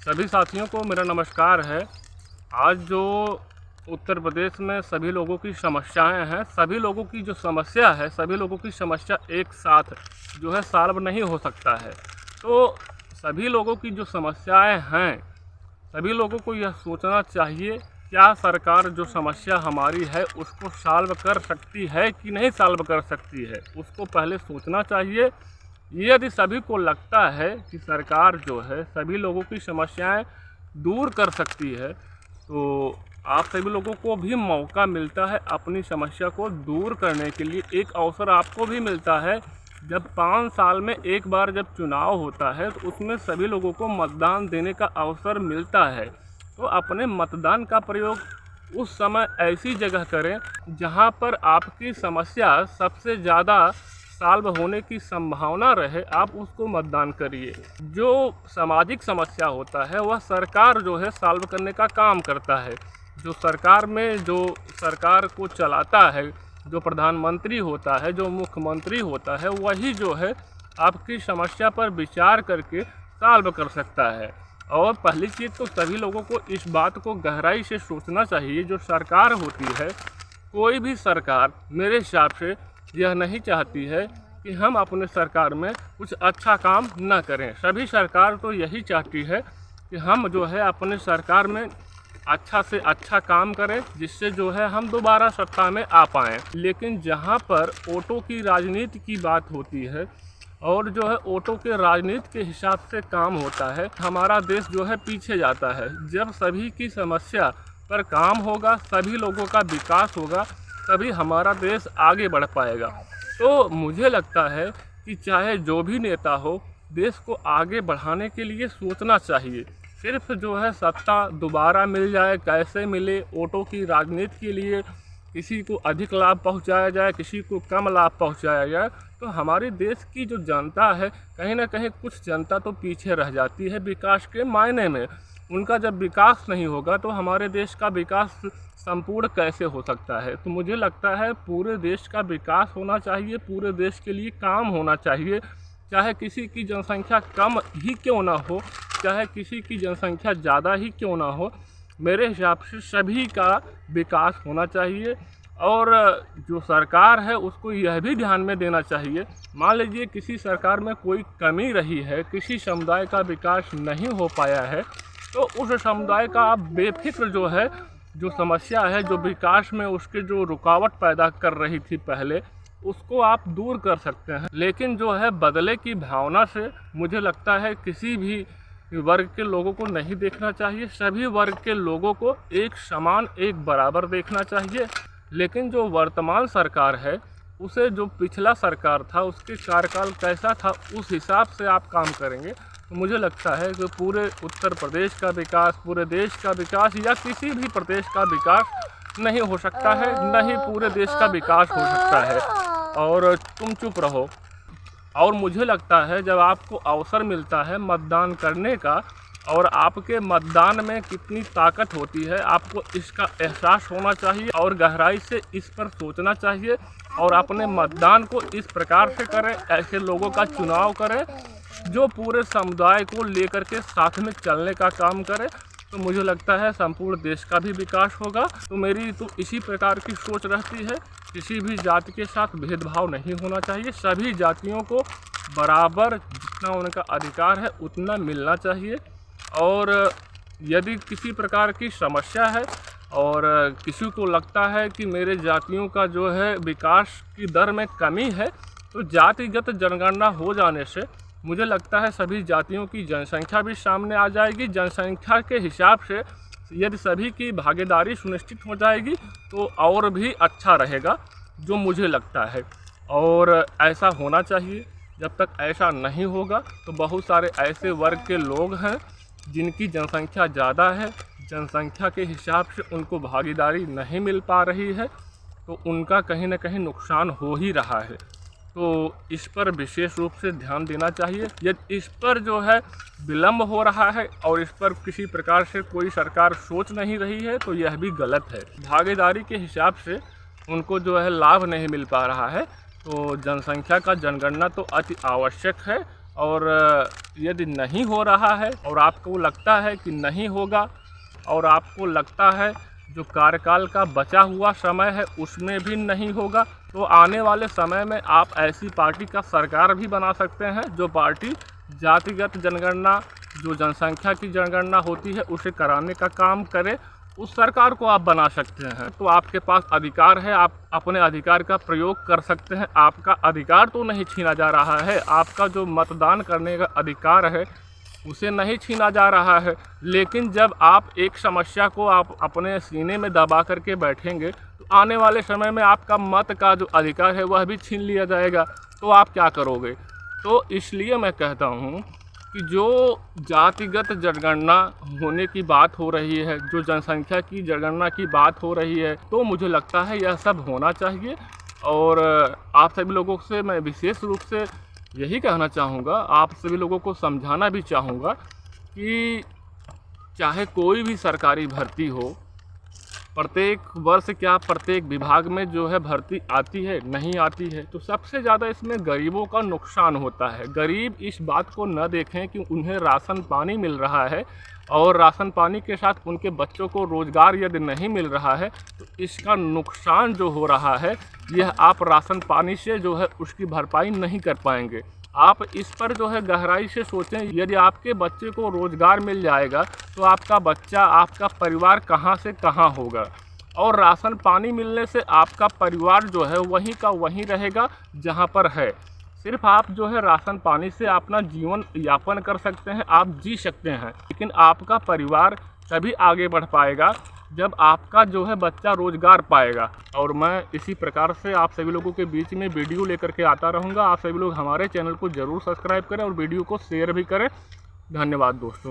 सभी साथियों को मेरा नमस्कार है। आज जो उत्तर प्रदेश में सभी लोगों की समस्याएं हैं, सभी लोगों की जो समस्या है, सभी लोगों की समस्या एक साथ जो है सॉल्व नहीं हो सकता है। तो सभी लोगों की जो समस्याएं हैं, सभी लोगों को यह सोचना चाहिए क्या सरकार जो समस्या हमारी है उसको सॉल्व कर सकती है कि नहीं सॉल्व कर सकती है, उसको पहले सोचना चाहिए। यदि सभी को लगता है कि सरकार जो है सभी लोगों की समस्याएं दूर कर सकती है, तो आप सभी लोगों को भी मौका मिलता है अपनी समस्या को दूर करने के लिए। एक अवसर आपको भी मिलता है जब 5 साल में एक बार जब चुनाव होता है तो उसमें सभी लोगों को मतदान देने का अवसर मिलता है। तो अपने मतदान का प्रयोग उस समय ऐसी जगह करें जहां पर आपकी समस्या सबसे ज़्यादा सॉल्व होने की संभावना रहे, आप उसको मतदान करिए। जो सामाजिक समस्या होता है वह सरकार जो है सॉल्व करने का काम करता है। जो सरकार में जो सरकार को चलाता है, जो प्रधानमंत्री होता है, जो मुख्यमंत्री होता है, वही जो है आपकी समस्या पर विचार करके सॉल्व कर सकता है। और पहली चीज़ तो सभी लोगों को इस बात को गहराई से सोचना चाहिए, जो सरकार होती है, कोई भी सरकार मेरे हिसाब से यह नहीं चाहती है कि हम अपने सरकार में कुछ अच्छा काम न करें। सभी सरकार तो यही चाहती है कि हम जो है अपने सरकार में अच्छा से अच्छा काम करें, जिससे जो है हम दोबारा सत्ता में आ पाएँ। लेकिन जहां पर वोटों की राजनीति की बात होती है और जो है वोटों के राजनीति के हिसाब से काम होता है, हमारा देश जो है पीछे जाता है। जब सभी की समस्या पर काम होगा, सभी लोगों का विकास होगा, तभी हमारा देश आगे बढ़ पाएगा। तो मुझे लगता है कि चाहे जो भी नेता हो, देश को आगे बढ़ाने के लिए सोचना चाहिए। सिर्फ जो है सत्ता दोबारा मिल जाए, कैसे मिले, वोटों की राजनीति के लिए किसी को अधिक लाभ पहुंचाया जाए, किसी को कम लाभ पहुंचाया जाए, तो हमारे देश की जो जनता है, कहीं ना कहीं कुछ जनता तो पीछे रह जाती है विकास के मायने में। उनका जब विकास नहीं होगा तो हमारे देश का विकास संपूर्ण कैसे हो सकता है। तो मुझे लगता है पूरे देश का विकास होना चाहिए, पूरे देश के लिए काम होना चाहिए। चाहे किसी की जनसंख्या कम ही क्यों ना हो, चाहे किसी की जनसंख्या ज़्यादा ही क्यों ना हो, मेरे हिसाब से सभी का विकास होना चाहिए। और जो सरकार है उसको यह भी ध्यान में देना चाहिए, मान लीजिए किसी सरकार में कोई कमी रही है, किसी समुदाय का विकास नहीं हो पाया है, तो उस समुदाय का आप बेफिक्र जो है, जो समस्या है, जो विकास में उसके जो रुकावट पैदा कर रही थी पहले, उसको आप दूर कर सकते हैं। लेकिन जो है बदले की भावना से मुझे लगता है किसी भी वर्ग के लोगों को नहीं देखना चाहिए। सभी वर्ग के लोगों को एक समान, एक बराबर देखना चाहिए। लेकिन जो वर्तमान सरकार है उसे जो पिछला सरकार था उसके कार्यकाल कैसा था उस हिसाब से आप काम करेंगे तो मुझे लगता है कि पूरे उत्तर प्रदेश का विकास, पूरे देश का विकास या किसी भी प्रदेश का विकास नहीं हो सकता है, न ही पूरे देश का विकास हो सकता है। और तुम चुप रहो। और मुझे लगता है जब आपको अवसर मिलता है मतदान करने का और आपके मतदान में कितनी ताकत होती है, आपको इसका एहसास होना चाहिए और गहराई से इस पर सोचना चाहिए और अपने मतदान को इस प्रकार से करें, ऐसे लोगों का चुनाव करें जो पूरे समुदाय को लेकर के साथ में चलने का काम करे। तो मुझे लगता है संपूर्ण देश का भी विकास होगा। तो मेरी तो इसी प्रकार की सोच रहती है, किसी भी जाति के साथ भेदभाव नहीं होना चाहिए, सभी जातियों को बराबर जितना उनका अधिकार है उतना मिलना चाहिए। और यदि किसी प्रकार की समस्या है और किसी को लगता है कि मेरे जातियों का जो है विकास की दर में कमी है, तो जातिगत जनगणना हो जाने से मुझे लगता है सभी जातियों की जनसंख्या भी सामने आ जाएगी। जनसंख्या के हिसाब से यदि सभी की भागीदारी सुनिश्चित हो जाएगी तो और भी अच्छा रहेगा, जो मुझे लगता है। और ऐसा होना चाहिए। जब तक ऐसा नहीं होगा तो बहुत सारे ऐसे वर्ग के लोग हैं जिनकी जनसंख्या ज़्यादा है, जनसंख्या के हिसाब से उनको भागीदारी नहीं मिल पा रही है, तो उनका कहीं ना कहीं नुकसान हो ही रहा है। तो इस पर विशेष रूप से ध्यान देना चाहिए। यदि इस पर जो है विलम्ब हो रहा है और इस पर किसी प्रकार से कोई सरकार सोच नहीं रही है तो यह भी गलत है। भागीदारी के हिसाब से उनको जो है लाभ नहीं मिल पा रहा है, तो जनसंख्या का जनगणना तो अति आवश्यक है और यदि नहीं हो रहा है और आपको लगता है कि नहीं होगा और आपको लगता है जो कार्यकाल का बचा हुआ समय है उसमें भी नहीं होगा, तो आने वाले समय में आप ऐसी पार्टी का सरकार भी बना सकते हैं जो पार्टी जातिगत जनगणना, जो जनसंख्या की जनगणना होती है उसे कराने का काम करे। उस सरकार को आप बना सकते हैं। तो आपके पास अधिकार है, आप अपने अधिकार का प्रयोग कर सकते हैं। आपका अधिकार तो नहीं छीना जा रहा है, आपका जो मतदान करने का अधिकार है उसे नहीं छीना जा रहा है। लेकिन जब आप एक समस्या को आप अपने सीने में दबा करके बैठेंगे तो आने वाले समय में आपका मत का जो अधिकार है वह भी छीन लिया जाएगा, तो आप क्या करोगे। तो इसलिए मैं कहता हूँ कि जो जातिगत जनगणना होने की बात हो रही है, जो जनसंख्या की जनगणना की बात हो रही है, तो मुझे लगता है यह सब होना चाहिए। और आप सभी लोगों से मैं विशेष रूप से यही कहना चाहूँगा, आप सभी लोगों को समझाना भी चाहूँगा कि चाहे कोई भी सरकारी भर्ती हो, प्रत्येक वर्ष क्या प्रत्येक विभाग में जो है भर्ती आती है, नहीं आती है, तो सबसे ज़्यादा इसमें गरीबों का नुकसान होता है। गरीब इस बात को न देखें कि उन्हें राशन पानी मिल रहा है और राशन पानी के साथ उनके बच्चों को रोज़गार यदि नहीं मिल रहा है तो इसका नुकसान जो हो रहा है यह आप राशन पानी से जो है उसकी भरपाई नहीं कर पाएंगे। आप इस पर जो है गहराई से सोचें। यदि आपके बच्चे को रोज़गार मिल जाएगा तो आपका बच्चा, आपका परिवार कहाँ से कहाँ होगा, और राशन पानी मिलने से आपका परिवार जो है वहीं का वहीं रहेगा जहाँ पर है। सिर्फ आप जो है राशन पानी से अपना जीवन यापन कर सकते हैं, आप जी सकते हैं, लेकिन आपका परिवार तभी आगे बढ़ पाएगा जब आपका जो है बच्चा रोज़गार पाएगा। और मैं इसी प्रकार से आप सभी लोगों के बीच में वीडियो लेकर के आता रहूँगा। आप सभी लोग हमारे चैनल को ज़रूर सब्सक्राइब करें और वीडियो को शेयर भी करें। धन्यवाद दोस्तों।